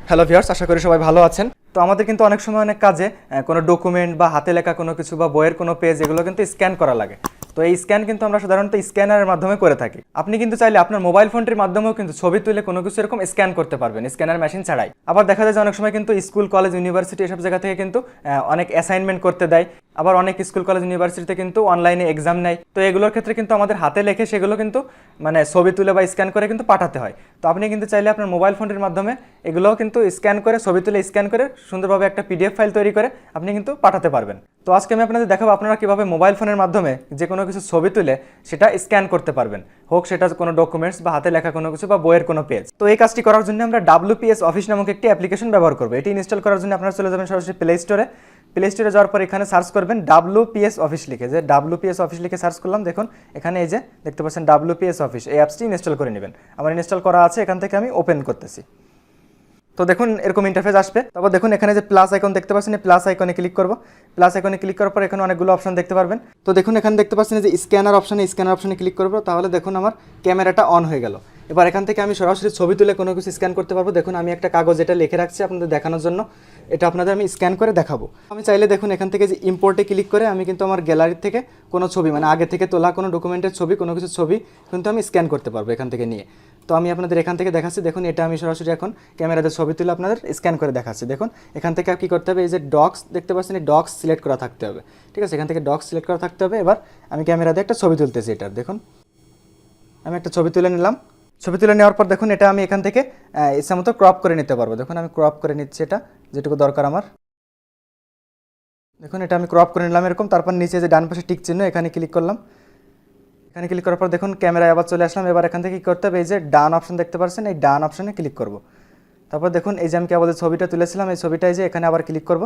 Hello viewers, আশা করি সবাই ভালো আছেন। তো আমাদের কিন্তু অনেক সময় অনেক কাজে কোনো ডকুমেন্ট বা হাতে লেখা কোনো কিছু বা বইয়ের কোনো পেজ এগুলো কিন্তু স্ক্যান করা লাগে। তো এই স্ক্যান কিন্তু আমরা সাধারণত স্ক্যানারের মাধ্যমে করে থাকি। আপনি কিন্তু চাইলে আপনার মোবাইল ফোনটির মাধ্যমেও কিন্তু ছবি তুলে কোনো কিছু এরকম স্ক্যান করতে পারবেন স্ক্যানার মেশিন ছাড়াই। আবার দেখা যায় যে অনেক সময় কিন্তু স্কুল কলেজ ইউনিভার্সিটি এসব জায়গা থেকে কিন্তু অনেক অ্যাসাইনমেন্ট করতে দেয়। আবার অনেক স্কুল কলেজ ইউনিভার্সিটিতে কিন্তু অনলাইনে এক্সাম নেয়। তো এগুলোর ক্ষেত্রে কিন্তু আমাদের হাতে লেখে সেগুলো কিন্তু মানে ছবি তুলে বা স্ক্যান করে কিন্তু পাঠাতে হয়। তো আপনি কিন্তু চাইলে আপনার মোবাইল ফোনটির মাধ্যমে এগুলোও কিন্তু স্ক্যান করে ছবি তুলে স্ক্যান করে সুন্দরভাবে একটা পিডিএফ ফাইল তৈরি করে আপনি কিন্তু পাঠাতে পারবেন। তো আজকে আমি আপনাদের দেখাবো আপনারা কীভাবে মোবাইল ফোনের মাধ্যমে যে কোনো কিছু ছবি তুলে সেটা স্ক্যান করতে পারবেন, হোক সেটা কোনো ডকুমেন্টস বা হাতে লেখা কোনো কিছু বা বইয়ের কোনো পেজ। তো এই কাজটি করার জন্য আমরা WPS অফিস নামক একটি অ্যাপ্লিকেশন ব্যবহার করবো। এটি ইনস্টল করার জন্য আপনারা চলে যাবেন সরাসরি প্লে স্টোরে যাওয়ার পর এখানে সার্চ করবেন WPS অফিস লিখে, যে WPS অফিস লিখে সার্চ করলাম। দেখুন এখানে এই যে দেখতে পাচ্ছেন WPS অফিস, এই অ্যাপসটি ইনস্টল করে নেবেন। আমার ইনস্টল করা আছে, এখান থেকে আমি ওপেন করতেছি। তো দেখুন এরকম ইন্টারফেস আসবে। তারপর দেখুন এখানে যে প্লাস আইকন দেখতে পাচ্ছেন, এই প্লাস আইকনে ক্লিক করব। প্লাস আইকনে ক্লিক করার পর এখানে অনেকগুলো অপশন দেখতে পারবেন। তো দেখুন এখানে দেখতে পাচ্ছেন যে স্ক্যানার অপশনে ক্লিক করব। তাহলে দেখুন আমার ক্যামেরাটা অন হয়ে গেল। এবার এখান থেকে আমি সরাসরি ছবি তুলে কোনো কিছু স্ক্যান করতে পারবো। দেখুন আমি একটা কাগজ এটা লিখে রাখছি আপনাদের দেখানোর জন্য, এটা আপনাদের আমি স্ক্যান করে দেখাবো। আমি চাইলে দেখুন এখান থেকে যে ইম্পোর্টে ক্লিক করে আমি কিন্তু আমার গ্যালারি থেকে কোনো ছবি মানে আগে থেকে তোলা কোনো ডকুমেন্টের ছবি কোনো কিছু ছবি কিন্তু আমি স্ক্যান করতে পারবো এখান থেকে নিয়ে। তো আমি আপনাদের এখান থেকে দেখাচ্ছি। দেখুন এটা আমি সরাসরি এখন ক্যামেরাতে ছবি তুলে আপনাদের স্ক্যান করে দেখাচ্ছি। দেখুন এখান থেকে কী করতে হবে, এই যে ডক্স দেখতে পাচ্ছেন, এই ডক্স সিলেক্ট করা থাকতে হবে। ঠিক আছে, এখান থেকে ডক্স সিলেক্ট করা থাকতে হবে। এবার আমি ক্যামেরাতে একটা ছবি তুলতেছি। এটার দেখুন আমি একটা ছবি তুলে নিলাম। ছবি তুলে নেওয়ার পর দেখুন এটা আমি এখান থেকে ইচ্ছা মতো ক্রপ করে নিতে পারবো। দেখুন আমি ক্রপ করে নিচ্ছি, এটা যেটুকু দরকার আমার। দেখুন এটা আমি ক্রপ করে নিলাম এরকম। তারপর নিচে যে ডান পাশে টিক চিহ্ন এখানে ক্লিক করলাম। এখানে ক্লিক করার পর দেখুন ক্যামেরায় আবার চলে আসলাম। এবার এখান থেকে কী করতে হবে, এই যে ডান অপশন দেখতে পাচ্ছেন, এই ডান অপশনে ক্লিক করব। তারপর দেখুন এই যে আমি কেবল ছবিটা তুলেছিলাম, এই ছবিটাই যে এখানে আবার ক্লিক করব।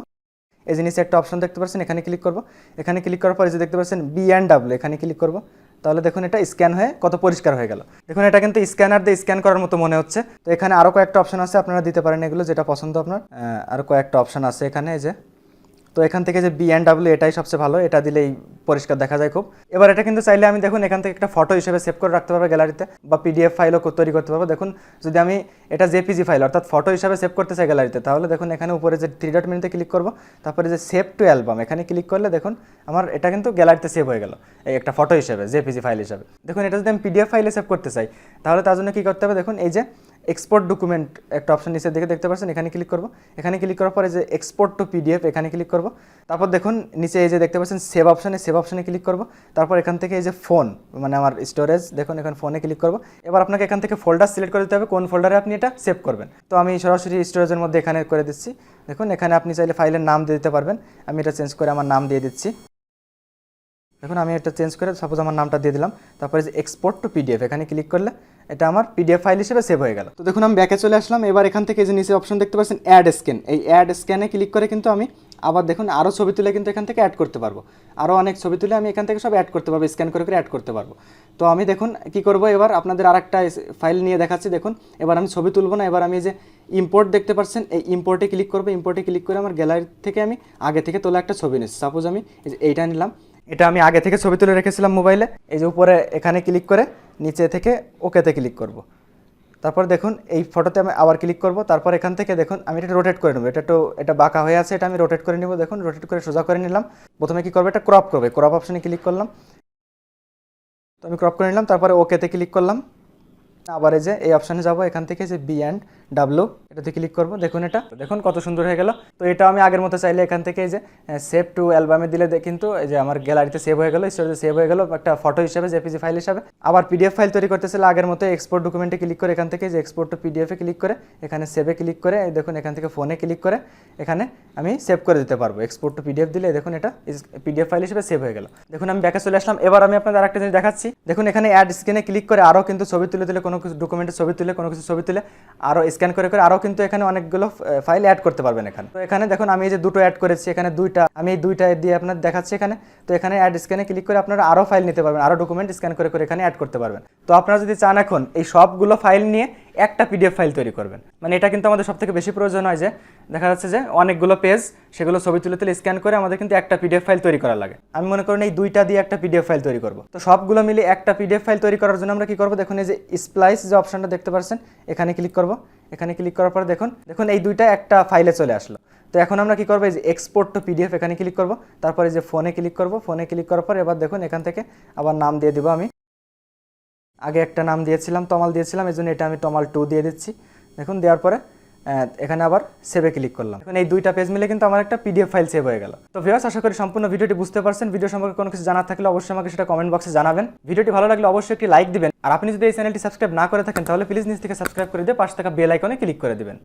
এই যে নিচে একটা অপশন দেখতে পাচ্ছেন, এখানে ক্লিক করব। এখানে ক্লিক করার পর এই যে দেখতে পাচ্ছেন B&W, এখানে ক্লিক করব। তাহলে দেখুন এটা স্ক্যান হয়ে কত পরিষ্কার হয়ে গেল। দেখুন এটা কিন্তু স্ক্যানার দিয়ে স্ক্যান করার মতো মনে হচ্ছে। তো এখানে আরও কয়েকটা অপশন আছে, আপনারা দিতে পারেন এগুলো যেটা পছন্দ আপনার। আরও কয়েকটা অপশন আছে এখানে, এই যে। তো এখান থেকে যে B&W এটাই সবচেয়ে ভালো, এটা দিলেই পরিষ্কার দেখা যায় খুব। এবার এটা কিন্তু চাইলে আমি দেখুন এখান থেকে একটা ফটো হিসেবে সেভ করে রাখতে পারবো গ্যালারিতে, বা PDF ফাইলও তৈরি করতে পারবো। দেখুন যদি আমি এটা JPG ফাইল অর্থাৎ ফটো হিসাবে সেভ করতে চাই গ্যালারিতে, তাহলে দেখুন এখানে উপরে যে 3 ডট মেনুতে ক্লিক করব। তারপরে যে সেভ টু অ্যালবাম এখানে ক্লিক করলে দেখুন আমার এটা কিন্তু গ্যালারিতে সেভ হয়ে গেল এই একটা ফটো হিসেবে, JPG ফাইল হিসেবে। দেখুন এটা যদি আমি PDF ফাইলে সেভ করতে চাই, তাহলে তার জন্য কী করতে হবে, দেখুন এই যে এক্সপোর্ট ডকুমেন্ট একটা অপশন নিচের দিকে দেখতে পাচ্ছেন, এখানে ক্লিক করব। এখানে ক্লিক করার পরে যে এক্সপোর্ট টু PDF এখানে ক্লিক করব। তারপর দেখুন নিচে এই যে দেখতে পাচ্ছেন সেভ অপশনে ক্লিক করব। তারপর এখান থেকে এই যে ফোন মানে আমার স্টোরেজ, দেখুন এখানে ফোনে ক্লিক করব। এবার আপনাকে এখান থেকে ফোল্ডার সিলেক্ট করে দিতে হবে কোন ফোল্ডারে আপনি এটা সেভ করবেন। তো আমি সরাসরি স্টোরেজের মধ্যে এখানে করে দিচ্ছি। দেখুন এখানে আপনি চাইলে ফাইলের নাম দিয়ে দিতে পারবেন। আমি এটা চেঞ্জ করে আমার নাম দিয়ে দিচ্ছি। দেখুন আমি এটা চেঞ্জ করে সাপোজ আমার নামটা দিয়ে দিলাম। তারপরে যে এক্সপোর্ট টু PDF এখানে ক্লিক করলে এটা আমার PDF ফাইল হিসেবে সেভ হয়ে গেল। তো দেখুন আমি ব্যাকে চলে আসলাম। এবার এখান থেকে যে নিচে অপশন দেখতে পাচ্ছেন অ্যাড স্ক্যান, এই অ্যাড স্ক্যানে ক্লিক করে কিন্তু আমি আবার দেখুন আরও ছবি তুলে কিন্তু এখান থেকে অ্যাড করতে পারবো। আরও অনেক ছবি তুলে আমি এখান থেকে সব অ্যাড করতে পারবো, স্ক্যান করে অ্যাড করতে পারবো। তো আমি দেখুন কী করবো, এবার আপনাদের আরেকটা ফাইল নিয়ে দেখাচ্ছি। দেখুন এবার আমি ছবি তুলবো না, এবার আমি যে ইম্পোর্ট দেখতে পাচ্ছেন এই ইম্পোর্টে ক্লিক করবো। ইম্পোর্টে ক্লিক করে আমার গ্যালারি থেকে আমি আগে থেকে তোলা একটা ছবি নিচ্ছি। সাপোজ আমি এইটা নিলাম, এটা আমি আগে থেকে ছবি তুলে রেখেছিলাম মোবাইলে। এই যে উপরে এখানে ক্লিক করে নিচে থেকে ওকেতে ক্লিক করব। তারপর দেখুন এই ফটোতে আমি আবার ক্লিক করব। তারপর এখান থেকে দেখুন আমি এটা রোটেট করে নেব। এটা বাঁকা হয়ে আছে, এটা আমি রোটেট করে নেব। দেখুন রোটেট করে সোজা করে নিলাম। প্রথমে কী করবো, এটা ক্রপ করবে, ক্রপ অপশনে ক্লিক করলাম। তো আমি ক্রপ করে নিলাম, তারপরে ওকেতে ক্লিক করলাম। আবার এই যে এই অপশানে যাবো, এখান থেকে যে B&W এটাতে ক্লিক করব। দেখুন এটা দেখুন কত সুন্দর হয়ে গেল। তো এটা আমি আগের মতো চাইলে এখান থেকে এই যে সেভ টু অ্যালবামে দিলে কিন্তু এই যে আমার গ্যালারিতে সেভ হয়ে গেল, স্টোরেজে সেভ হয়ে গেল একটা ফটো হিসেবে, JPG ফাইল হিসেবে। আবার PDF ফাইল তৈরি করতে চাইলে আগের মতো এক্সপোর্ট ডকুমেন্টে ক্লিক করে এখান থেকে যে এক্সপোর্ট টু PDF ক্লিক করে এখানে সেভে ক্লিক করে দেখুন এখান থেকে ফোনে ক্লিক করে এখানে আমি সেভ করে দিতে পারবো। এক্সপোর্ট টু PDF দিলে দেখুন এটা PDF ফাইল হিসেবে সেভ হয়ে গেল। দেখুন আমি ব্যাকে চলে আসলাম। এবার আমি আপনাদের আরেকটা জিনিস দেখাচ্ছি। দেখুন এখানে অ্যাড স্ক্যানে ক্লিক করে আরও কিন্তু ছবি তুলে কোনো কিছু ডকুমেন্টের ছবি তুলে কোনো কিছু ছবি তুলে আরও স্ক্যান করে আরও কিন্তু এখানে অনেকগুলো ফাইল অ্যাড করতে পারবেন এখানে। তো এখানে দেখুন আমি এই যে দুটো অ্যাড করেছি, এখানে দুইটা, আমি এই দুইটা দিয়ে আপনার দেখাচ্ছি এখানে। তো এখানে অ্যাড স্ক্যানে ক্লিক করে আপনারা আরও ফাইল নিতে পারবেন, আরও ডকুমেন্ট স্ক্যান করে এখানে অ্যাড করতে পারবেন। তো আপনারা যদি চান এখন এই সবগুলো ফাইল নিয়ে একটা পিডিএফ ফাইল তৈরি করবেন। মানে এটা কিন্তু আমাদের সবথেকে বেশি প্রয়োজন হয়, যে দেখা যাচ্ছে যে অনেকগুলো পেজ, সেগুলো ছবি তুলে তুলে স্ক্যান করে আমাদের কিন্তু একটা পিডিএফ ফাইল তৈরি করা লাগে। আমি মনে করেন এই দুইটা দিয়ে একটা পিডিএফ ফাইল তৈরি করব। তো সবগুলো মিলে একটা পিডিএফ ফাইল তৈরি করার জন্য আমরা কি করব, দেখুন এই যে স্প্লাইস যে অপশনটা দেখতে পাচ্ছেন, এখানে ক্লিক করব। এখানে ক্লিক করার পর দেখুন এই দুইটা একটা ফাইলে চলে আসলো। তো এখন আমরা কি করব, এই যে এক্সপোর্ট টু পিডিএফ এখানে ক্লিক করব। তারপরে যে ফোনে ক্লিক করব। ফোনে ক্লিক করার পর এবার দেখুন এখান থেকে আবার নাম দিয়ে দিব। আমি আগে একটা নাম দিয়েছিলাম, তমাল দিয়েছিলাম, এই জন্য এটা আমি তমাল 2 দিয়ে দিচ্ছি। দেখুন দেওয়ার পরে এখানে আবার সেভে ক্লিক করলাম। এখন এই দুইটা পেজ মিলে কিন্তু আমার একটা পিডিএফ ফাইল সেভ হয়ে গেল। তো ভিউয়ার্স, আশা করি সম্পূর্ণ ভিডিওটি বুঝতে পারছেন। ভিডিও সম্পর্কে কোনো কিছু জানার থাকলে অবশ্যই আমাকে সেটা কমেন্ট বক্সে জানাবেন। ভিডিওটি ভালো লাগলে অবশ্যই একটি লাইক দিবেন। আর আপনি যদি এই চ্যানেলটি সাবস্ক্রাইব না করে থাকেন তাহলে প্লিজ নিচ থেকে সাবস্ক্রাইব করে দিয়ে পাশে থাকা বেল আইকনে ক্লিক করে দিবেন।